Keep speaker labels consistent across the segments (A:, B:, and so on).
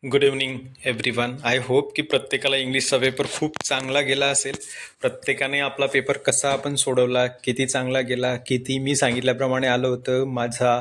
A: Good evening everyone. I hope की प्रत्येकाला इंग्लिशचा पेपर खूप चांगला गेला असेल. प्रत्येकाने आपला पेपर कसा आपण सोडवला, किती चांगला गेला, किती मी सांगितल्याप्रमाणे आलं होतं, माझा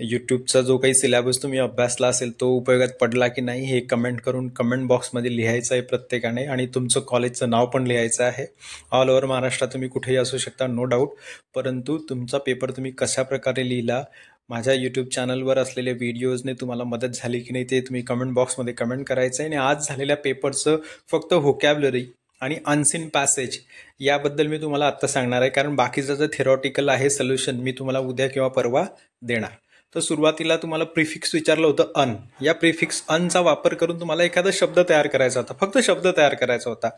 A: यूट्यूबचा जो काही सिलेबस तुम्ही अभ्यासला असेल तो उपयोगात पडला की नाही हे कमेंट करून कमेंट बॉक्समध्ये लिहायचं आहे प्रत्येकाने. आणि तुमचं कॉलेजचं नाव पण लिहायचं आहे. ऑल ओव्हर महाराष्ट्रात तुम्ही कुठेही असू शकता, नो डाऊट. परंतु तुमचा पेपर तुम्ही कशा प्रकारे लिहिला, माझ्या यूट्यूब चॅनलवर असलेल्या व्हिडिओजने तुम्हाला मदत झाली की नाही ते तुम्ही कमेंट बॉक्समध्ये कमेंट करायचं आहे. आणि आज झालेल्या पेपरचं फक्त व्होकॅब्युलरी आणि अनसीन पॅसेज याबद्दल मी तुम्हाला आत्ता सांगणार आहे, कारण बाकीचं जे थेरॉटिकल आहे सोल्युशन मी तुम्हाला उद्या किंवा परवा देणार. तर सुरुवातीला तुम्हाला प्रिफिक्स विचारलं होतं अन. या प्रिफिक्स अनचा वापर करून तुम्हाला एखादा शब्द तयार करायचा होता, फक्त शब्द तयार करायचा होता.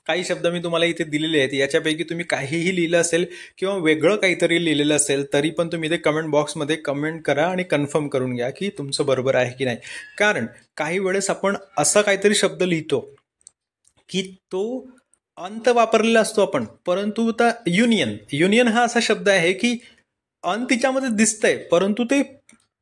A: काही शब्द मी तुम्हाला इथे दिलेले आहेत, याच्यापैकी तुम्ही काहीही लिहिलं असेल किंवा वेगळं काहीतरी लिहिलेलं असेल तरी पण तुम्ही ते कमेंट बॉक्समध्ये कमेंट करा आणि कन्फर्म करून घ्या की तुमचं बरोबर आहे की नाही. कारण काही वेळेस आपण असा काहीतरी शब्द लिहितो की तो अंत वापरलेला असतो आपण, परंतु आता युनियन हा असा शब्द आहे की अन तिच्यामध्ये दिसतंय परंतु ते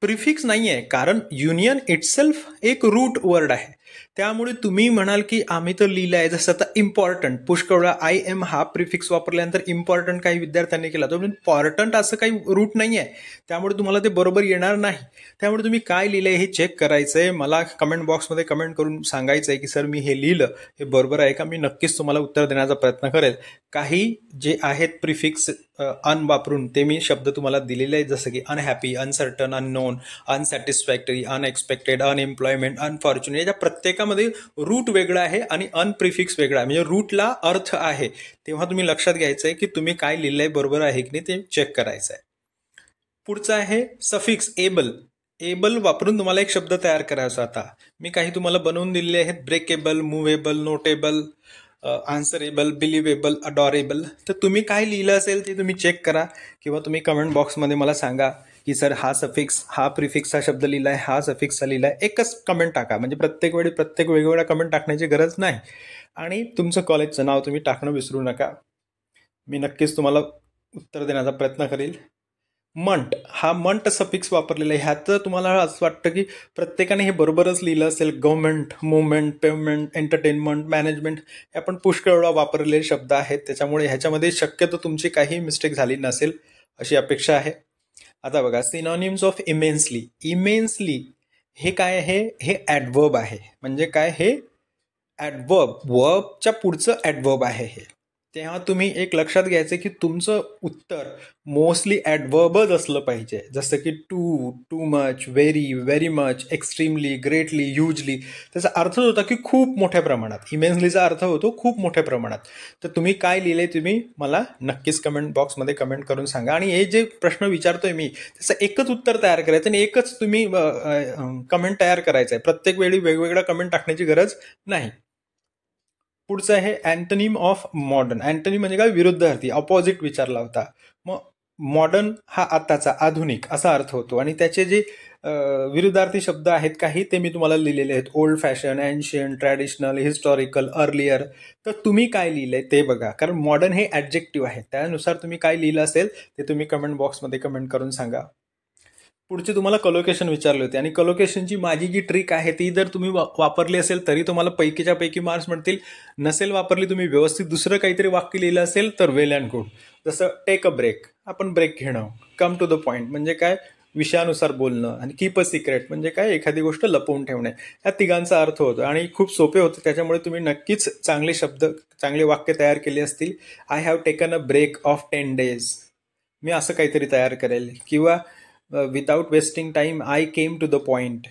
A: प्रिफिक्स नाही आहे, कारण युनियन इटसेल्फ एक रूट वर्ड आहे. त्यामुळे तुम्ही म्हणाल की आम्ही तर लिहिलं आहे, जसं आता इम्पॉर्टंट, पुष्कळ वेळा आय एम हा प्रिफिक्स वापरल्यानंतर इम्पॉर्टंट काही विद्यार्थ्यांनी केला, तो इम्पॉर्टंट असं काही रूट नाही आहे, त्यामुळे तुम्हाला ते बरोबर येणार नाही. त्यामुळे तुम्ही काय लिहिलंय हे चेक करायचंय. मला कमेंट बॉक्समध्ये कमेंट करून सांगायचंय की सर मी हे लिहिलं, हे बरोबर आहे का. मी नक्कीच तुम्हाला उत्तर देण्याचा प्रयत्न करेल. काही जे आहेत प्रिफिक्स अन वापरून ते मी शब्द तुम्हाला दिलेले आहेत, जसं की unhappy, uncertain, unknown, unsatisfactory, unexpected, unemployment, unfortunate. याच्या प्रत्येकामध्ये रूट वेगळं आहे आणि अनप्रिफिक्स वेगळा आहे, म्हणजे रूटला अर्थ आहे. तेव्हा तुम्ही लक्षात घ्यायचंय की तुम्ही काय लिहिलंय बरोबर आहे की नाही ते चेक करायचं आहे. पुढचं आहे सफिक्स एबल. एबल वापरून तुम्हाला एक शब्द तयार करायचा आता. मी काही तुम्हाला बनवून दिलेले आहेत, ब्रेकेबल, मुव्हेबल, नोटेबल, आन्सरेबल, बिलिव्हेबल, अडॉरेबल. तर तुम्ही काय लिहिलं असेल ते तुम्ही चेक करा किंवा तुम्ही कमेंट बॉक्समध्ये मला सांगा की सर हा सफिक्स, हा प्रिफिक्सचा शब्द लिहिलाय, हा सफिक्सचा लिहिलाय. एकच कमेंट टाका, म्हणजे प्रत्येक वेळी प्रत्येक वेगवेगळ्या कमेंट टाकण्याची गरज नाही. आणि तुमचं कॉलेजचं नाव तुम्ही टाकणं विसरू नका. मी नक्कीच तुम्हाला उत्तर देण्याचा प्रयत्न करेल. मंट, हा मंट सफिक्स वापरलेला आहे. ह्याचं तुम्हाला असं वाटतं की प्रत्येकाने हे बरोबरच लिहिलं असेल. Government, movement, payment, entertainment, management हे आपण पुष्कळ वेळा वापरलेले शब्द आहेत, त्याच्यामुळे ह्याच्यामध्ये शक्यतो तुमची काही मिस्टेक झाली नसेल अशी अपेक्षा आहे. आता बघा, सिनॉनिम्स ऑफ इमेन्सली. इमेन्सली हे काय आहे, हे ॲडवर्ब आहे. म्हणजे काय, हे ॲडवर्ब, वर्बच्या पुढचं ॲडवर्ब आहे हे. तेव्हा तुम्ही एक लक्षात घ्यायचं की तुमचं उत्तर मोस्टली ॲडवर्बच असलं पाहिजे, जसं की too, too much, very, very much, extremely, greatly, hugely. त्याचा अर्थ होता की खूप मोठ्या प्रमाणात. इमेन्सलीचा अर्थ होतो खूप मोठ्या प्रमाणात. तर तुम्ही काय लिहिलंय तुम्ही मला नक्कीच कमेंट बॉक्समध्ये कमेंट करून सांगा. आणि हे जे प्रश्न विचारतोय मी त्याचं एकच उत्तर तयार करायचं आणि एकच तुम्ही कमेंट तयार करायचं आहे. प्रत्येक वेळी वेगवेगळा कमेंट टाकण्याची गरज नाही. पुढचं आहे अँटोनिम ऑफ मॉडर्न. अँटोनिम म्हणजे काय, विरुद्धार्थी, ऑपोजिट विचारला होता. मग मॉडर्न हा आताचा, आधुनिक असा अर्थ होतो. आणि त्याचे जे विरुद्धार्थी शब्द आहेत काही ते मी तुम्हाला लिहिलेले आहेत. Old fashion, ancient, traditional, historical, earlier. तर तुम्ही काय लिहिलंय ते बघा, कारण मॉडर्न हे ॲडजेक्टिव्ह आहे. त्यानुसार तुम्ही काय लिहिलं असेल ते तुम्ही कमेंट बॉक्समध्ये कमेंट करून सांगा. पुढचे तुम्हाला कलोकेशन विचारले होते, आणि कलोकेशनची माझी जी ट्रिक आहे ती जर तुम्ही वापरली असेल तरी तुम्हाला पैकीच्या पैकी मार्क्स मिळतील. नसेल वापरली, तुम्ही व्यवस्थित दुसरं काहीतरी वाक्य लिहिलं असेल तर वेल अँड गुड. जसं टेक अ ब्रेक, आपण ब्रेक घेणं. कम टू द पॉईंट म्हणजे काय, विषयानुसार बोलणं. आणि कीप अ सिक्रेट म्हणजे काय, एखादी गोष्ट लपवून ठेवणे. या तिघांचा अर्थ होतो आणि खूप सोपे होते, त्याच्यामुळे तुम्ही नक्कीच चांगले शब्द, चांगले वाक्य तयार केले असतील. I have taken a break of 10 days, मी असं काहीतरी तयार करेल. किंवा without wasting time I came to the point,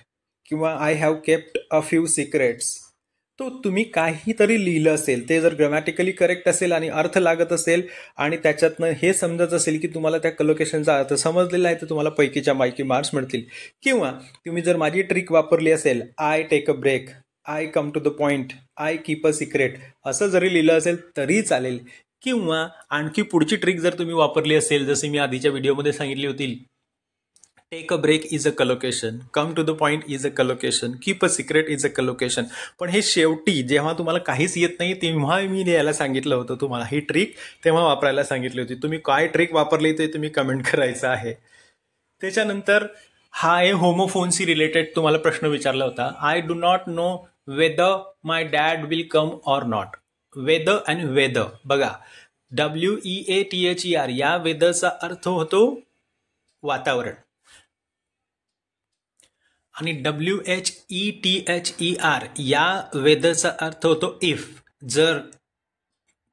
A: किंवा I have kept a few secrets. तो तुम्ही काहीतरी लिहिलं असेल, ते जर ग्रामॅटिकली करेक्ट असेल आणि अर्थ लागत असेल आणि त्याच्यातनं हे समजत असेल की तुम्हाला त्या कलोकेशनचा अर्थ समजलेला आहे, तर तुम्हाला पैकीच्या पैकी मार्क्स मिळतील. किंवा तुम्ही जर माझी ट्रिक वापरली असेल, I take a break, I come to the point, I keep a secret, असं जरी लिहिलं असेल तरी चालेल. किंवा आणखी पुढची ट्रिक जर तुम्ही वापरली असेल, जशी मी आधीच्या व्हिडिओमध्ये सांगितली होती, take a break is a collocation, come to the point is a collocation, keep a secret is a collocation. पण हे शेवटी जेव्हा तुम्हाला काहीच येत नाही तेव्हा मी यायला सांगितलं होतं तुम्हाला ही ट्रिक, तेव्हा वापरायला सांगितली होती. तुम्ही काय ट्रिक वापरली ते तुम्ही कमेंट करायचं आहे. त्याच्यानंतर हा आहे होमोफोनशी रिलेटेड तुम्हाला प्रश्न विचारला होता. I do not know whether my dad will come or not. Whether आणि वेदर बघा, WEATHER या वेदरचा अर्थ होतो वातावरण, आणि WHETHER या वेदरचा अर्थ होतो इफ, जर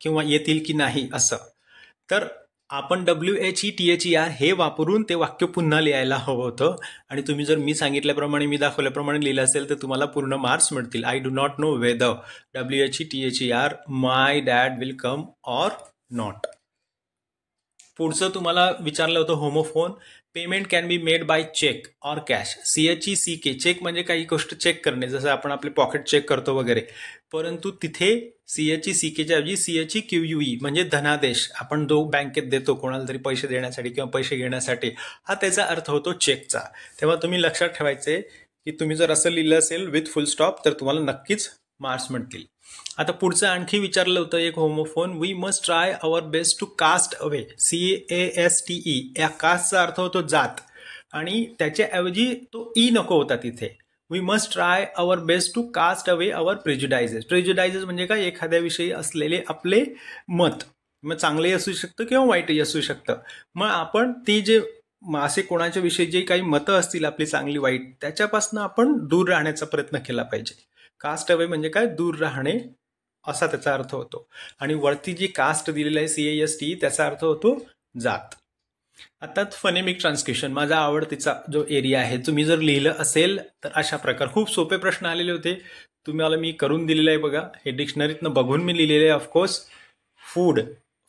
A: किंवा येतील की नाही असं. तर आपण WHETHER हे वापरून ते वाक्य पुन्हा लिहायला हवं होतं, आणि तुम्ही जर मी सांगितल्याप्रमाणे, मी दाखवल्याप्रमाणे लिहिलं असेल तर तुम्हाला पूर्ण मार्क्स मिळतील. I do not know whether WHETHER my dad will come or not. पुढचं तुम्हाला विचारलं होतं homophone. Payment can be made by check or cash. CHECK, check म्हणजे काही गोष्ट चेक करणे, जसं आपण आपले पॉकेट चेक करतो वगैरे, परंतु तिथे CHECKच्या ऐवजी CHEQUE म्हणजे धनादेश आपण जो बँकेत देतो कोणाला तरी पैसे देण्यासाठी किंवा पैसे घेण्यासाठी, हा त्याचा अर्थ होतो चेकचा. तेव्हा तुम्ही लक्षात ठेवायचे की तुम्ही जर असं लिहिलं असेल विथ फुल स्टॉप तर तुम्हाला नक्कीच मार्क्स मिळतील. आता पुढचं आणखी विचारलं होतं एक homophone. We must try our best to cast away. CASTE या कास्टचा अर्थ होतो जात, आणि त्याच्याऐवजी तो ई नको होता तिथे. We must try our best to cast away our prejudices. Prejudices म्हणजे काय, एखाद्याविषयी असलेले आपले मत, मग चांगलंही असू शकतं किंवा वाईटही असू शकतं. मग आपण ती जे असे कोणाच्या विषयी जे काही मतं असतील आपली चांगली वाईट, त्याच्यापासून आपण दूर राहण्याचा प्रयत्न केला पाहिजे. कास्ट अवे म्हणजे काय, दूर राहणे असा त्याचा अर्थ होतो. आणि वरती जी कास्ट दिलेली आहे CAST, त्याचा अर्थ होतो जात. आता फनेमिक ट्रान्सक्रिप्शन माझा आवडतीचा जो एरिया आहे, तुम्ही जर लिहिलं असेल तर अशा प्रकार खूप सोपे प्रश्न आलेले होते, तुम्हाला मी करून दिलेलं आहे बघा. हे डिक्शनरीतनं बघून मी लिहिलेलं आहे of course. Food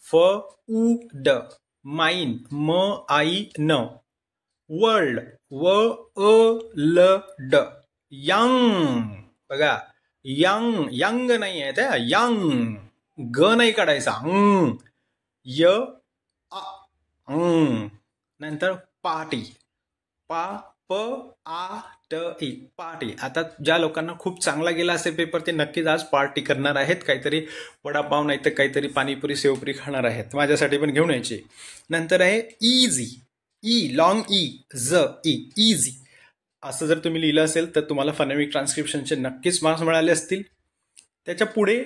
A: FUD, mine MIN, world WORLD, young बघा, यंग यंग नाही आहे त्या, यंग ग नाही काढायचा, य नंतर पार्टी, PATI, पार्टी. आता ज्या लोकांना खूप चांगला गेला असेल पेपर ते नक्कीच आज पार्टी करणार आहेत, काहीतरी वडापाव नाही तर काहीतरी पाणीपुरी सेवपुरी खाणार आहेत, माझ्यासाठी पण घेऊन यायची. नंतर आहे इझी, लॉंग इझी. असं जर तुम्ही लिहिलं असेल तर तुम्हाला फनेमिक ट्रान्सक्रिप्शनचे नक्कीच मार्क्स मिळाले असतील. त्याच्या पुढे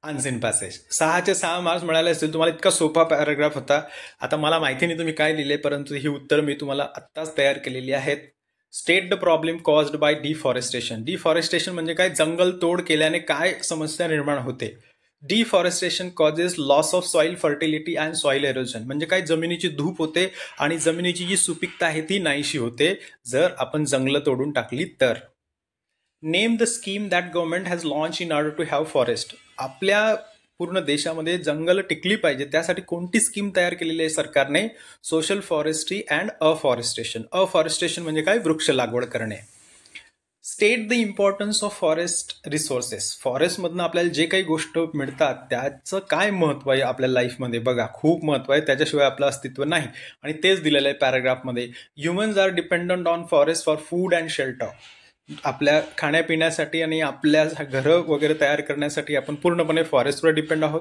A: अनसीन पॅसेज, 6चे 6 मार्क्स मिळाले असतील तुम्हाला. इतका सोपा पॅराग्राफ होता. आता मला माहिती नाही तुम्ही काय लिहिले, परंतु ही उत्तर मी तुम्हाला आत्ताच तयार केलेली आहेत. State the problem caused by deforestation. Deforestation म्हणजे काय, जंगल तोड केल्याने काय समस्या निर्माण होते. Deforestation causes loss of soil fertility and soil halogen. म्हणजे काय, जमिनीची धूप होते आणि जमिनीची जी सुपीकता आहे ती नाहीशी होते जर आपण जंगलं तोडून टाकली तर. Name the scheme that government has launch in order to have forest. आपल्या पूर्ण देशामध्ये जंगल टिकली पाहिजे त्यासाठी कोणती स्कीम तयार केलेली आहे सरकारने. Social forestry and afforestation. Afforestation म्हणजे काय, वृक्ष लागवड करणे. State the importance of forest resources. फॉरेस्टमधनं आपल्याला जे काही गोष्ट मिळतात त्याचं काय महत्व आहे आपल्या लाईफमध्ये. बघा, खूप महत्व आहे, त्याच्याशिवाय आपलं अस्तित्व नाही, आणि तेच दिलेलं आहे पॅराग्राफमध्ये. Humans are dependent on forest for food and shelter. आपल्या खाण्यापिण्यासाठी आणि आपल्या घरं वगैरे तयार करण्यासाठी आपण पूर्णपणे फॉरेस्टवर डिपेंड आहोत.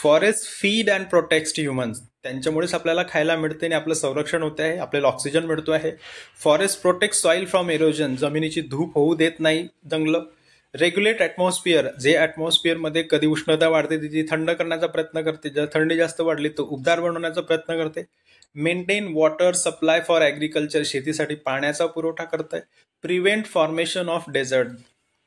A: Forest feed and protect humans. त्यांच्यामुळेच आपल्याला खायला मिळते आणि आपलं संरक्षण होते आहे, आपल्याला ऑक्सिजन मिळतो आहे. Forest protect soil from halogen. जमिनीची धूप होऊ देत नाही जंगलं. Regulate atmosphere. जे ॲटमॉस्फिअरमध्ये कधी उष्णता वाढते ती थंड करण्याचा प्रयत्न करते, जर थंडी जास्त वाढली तर उबदार बनवण्याचा प्रयत्न करते. Maintain water supply for agriculture. शेतीसाठी पाण्याचा पुरवठा करत आहे. Prevent formation of desert.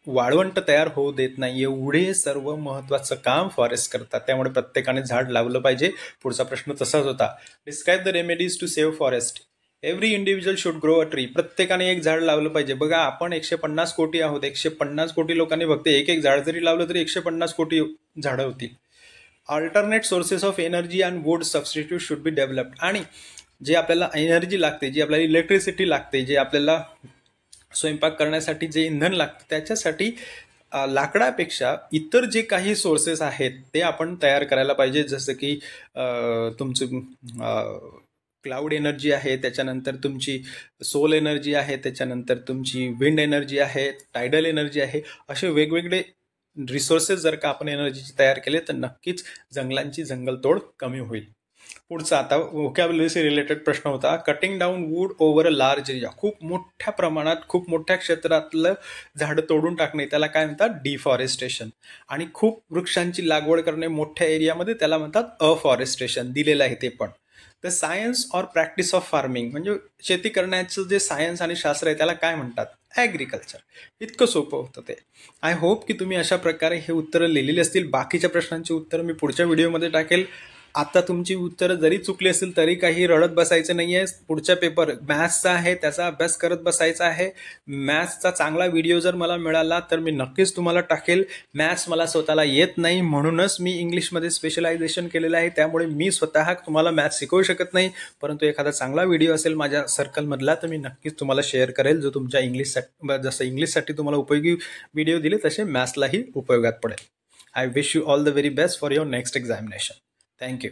A: वाळवंट तयार होऊ देत नाही. एवढे सर्व महत्वाचं काम फॉरेस्ट करतात, त्यामुळे प्रत्येकाने झाड लावलं पाहिजे. पुढचा प्रश्न तसाच होता. Describe the remedies to save forest. Every individual should grow a tree. प्रत्येकाने एक झाड लावलं पाहिजे. बघा, आपण 150 कोटी आहोत, 150 कोटी लोकांनी फक्त एक झाड जरी लावलं तरी 150 कोटी झाडं होतील. Alternate sources of energy and wood substitute should be developed. आणि जे आपल्याला एनर्जी लागते, जी आपल्याला इलेक्ट्रिसिटी लागते, जे आपल्याला स्वयंपाक करण्यासाठी जे इंधन लागतं, त्याच्यासाठी लाकडापेक्षा इतर जे काही सोर्सेस आहेत ते आपण तयार करायला पाहिजे. जसं की तुमचं क्लाउड एनर्जी आहे, त्याच्यानंतर तुमची सोल एनर्जी आहे, त्याच्यानंतर तुमची विंड एनर्जी आहे, टायडल एनर्जी आहे. असे वेगवेगळे रिसोर्सेस जर का आपण एनर्जीचे तयार केले तर नक्कीच जंगलांची जंगलतोड कमी होईल. पुढचा आता व्होकॅब्युलरीशी रिलेटेड प्रश्न होता. Cutting down wood over a large area. खूप मोठ्या प्रमाणात खूप मोठ्या क्षेत्रातलं झाडं तोडून टाकणे त्याला काय म्हणतात? डिफॉरेस्टेशन. आणि खूप वृक्षांची लागवड करणे मोठ्या एरियामध्ये त्याला म्हणतात अफॉरेस्टेशन. दिलेलं आहे ते पण. The science or practice of farming म्हणजे शेती करण्याचं जे सायन्स आणि शास्त्र आहे त्याला काय म्हणतात? ॲग्रिकल्चर. इतकं सोपं होतं ते. आय होप की तुम्ही अशा प्रकारे हे उत्तरं लिहिलेली असतील. बाकीच्या प्रश्नांची उत्तरं मी पुढच्या व्हिडिओमध्ये टाकेल. आता तुमची उत्तरं जरी चुकली असतील तरी काही रडत बसायचं नाही आहे. पुढचा पेपर मॅथ्सचा आहे, त्याचा अभ्यास करत बसायचा आहे. मॅथ्सचा चांगला व्हिडिओ जर मला मिळाला तर मी नक्कीच तुम्हाला टाकेल. मॅथ्स मला स्वतःला येत नाही म्हणूनच मी इंग्लिशमध्ये स्पेशलायझेशन केलेलं आहे. त्यामुळे मी स्वतः तुम्हाला मॅथ्स शिकवू शकत नाही, परंतु एखादा चांगला व्हिडिओ असेल माझ्या सर्कलमधला तर मी नक्कीच तुम्हाला शेअर करेल, जो तुमच्या इंग्लिशसाठी, जसं इंग्लिशसाठी तुम्हाला उपयोगी व्हिडिओ दिले तसे मॅथ्सलाही उपयोगात पडेल. I wish you all the very best for your next examination. Thank you.